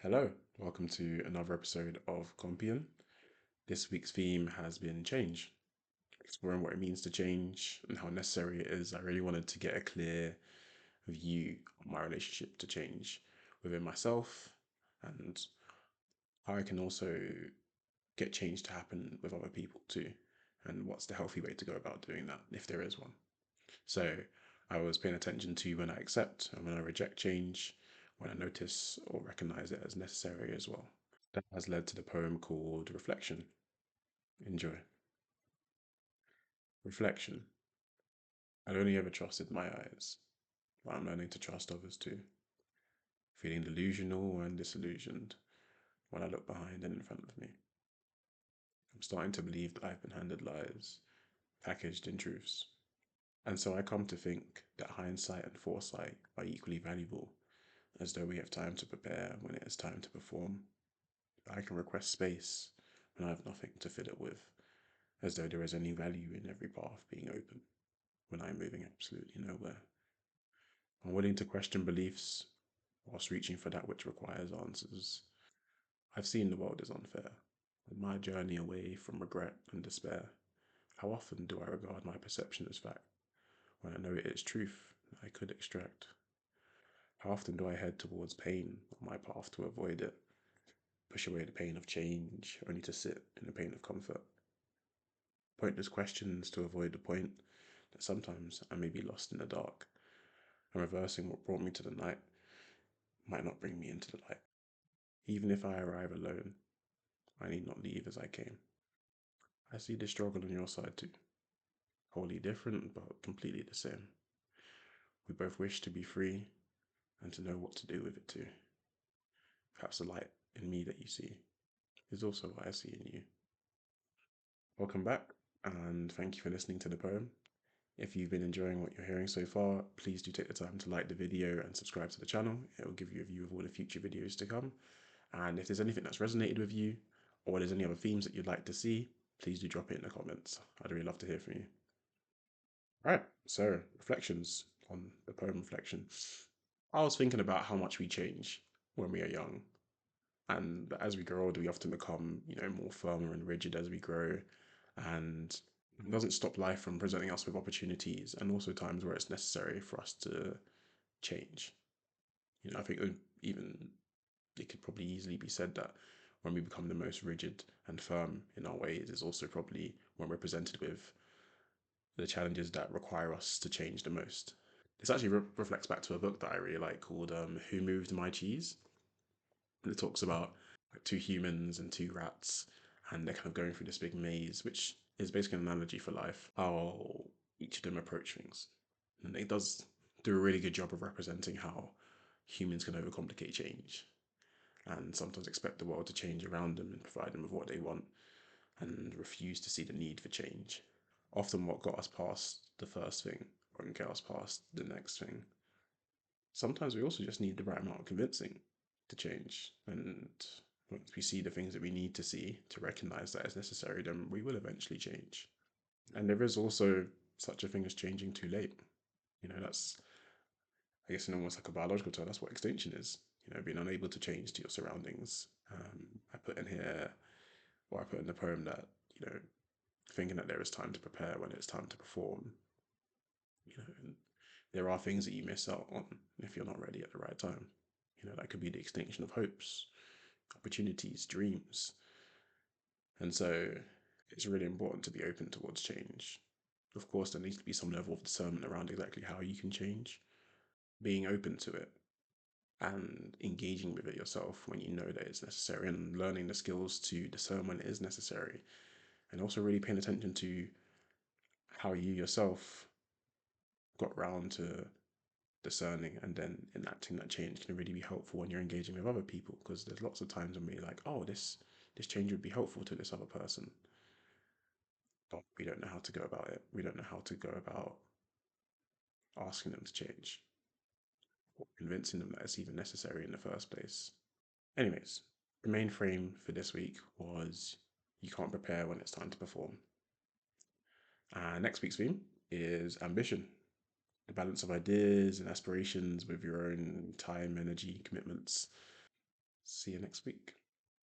Hello, welcome to another episode of Compion. This week's theme has been change, exploring what it means to change and how necessary it is. I really wanted to get a clear view on my relationship to change within myself and how I can also get change to happen with other people too, and what's the healthy way to go about doing that if there is one. So I was paying attention to when I accept and when I reject change, when I notice or recognize it as necessary as well. That has led to the poem called Reflection. Enjoy. Reflection. I'd only ever trusted my eyes, but I'm learning to trust others too. Feeling delusional and disillusioned when I look behind and in front of me. I'm starting to believe that I've been handed lies, packaged in truths. And so I come to think that hindsight and foresight are equally valuable, as though we have time to prepare when it is time to perform. I can request space when I have nothing to fill it with, as though there is any value in every path being open when I am moving absolutely nowhere. I'm willing to question beliefs whilst reaching for that which requires answers. I've seen the world is unfair. In my journey away from regret and despair, how often do I regard my perception as fact when I know it is truth I could extract? How often do I head towards pain on my path to avoid it, push away the pain of change only to sit in the pain of comfort? Pointless questions to avoid the point that sometimes I may be lost in the dark, and reversing what brought me to the night might not bring me into the light. Even if I arrive alone, I need not leave as I came. I see the struggle on your side too. Wholly different, but completely the same. We both wish to be free and to know what to do with it too. Perhaps the light in me that you see is also what I see in you. Welcome back, and thank you for listening to the poem. If you've been enjoying what you're hearing so far, please do take the time to like the video and subscribe to the channel. It will give you a view of all the future videos to come. And if there's anything that's resonated with you, or there's any other themes that you'd like to see, please do drop it in the comments. I'd really love to hear from you. All right, so reflections on the poem Reflection. I was thinking about how much we change when we are young. And as we grow older, we often become, more firmer and rigid as we grow. And it doesn't stop life from presenting us with opportunities and also times where it's necessary for us to change. I think even it could probably easily be said that when we become the most rigid and firm in our ways is also probably when we're presented with the challenges that require us to change the most. This actually reflects back to a book that I really like called Who Moved My Cheese? And it talks about like two humans and two rats, and they're kind of going through this big maze, which is basically an analogy for life, how each of them approach things. And it does do a really good job of representing how humans can overcomplicate change and sometimes expect the world to change around them and provide them with what they want and refuse to see the need for change. Often, what got us past the first thing won't get us past the next thing. Sometimes we also just need the right amount of convincing to change. And once we see the things that we need to see to recognize that it's necessary, then we will eventually change. And there is also such a thing as changing too late. That's, I guess, in almost like a biological term, that's what extinction is. Being unable to change to your surroundings. I put in here, or I put in the poem that, thinking that there is time to prepare when it's time to perform. And there are things that you miss out on if you're not ready at the right time. That could be the extinction of hopes, opportunities, dreams. And so it's really important to be open towards change. Of course, there needs to be some level of discernment around exactly how you can change, being open to it and engaging with it yourself when you know that it's necessary and learning the skills to discern when it is necessary. And also really paying attention to how you yourself got round to discerning and then enacting that change can really be helpful when you're engaging with other people, because there's lots of times when we're like, oh, this change would be helpful to this other person, but we don't know how to go about it. We don't know how to go about asking them to change or convincing them that it's even necessary in the first place. Anyways, the main frame for this week was you can't prepare when it's time to perform. Next week's theme is ambition, the balance of ideas and aspirations with your own time, energy, commitments. See you next week.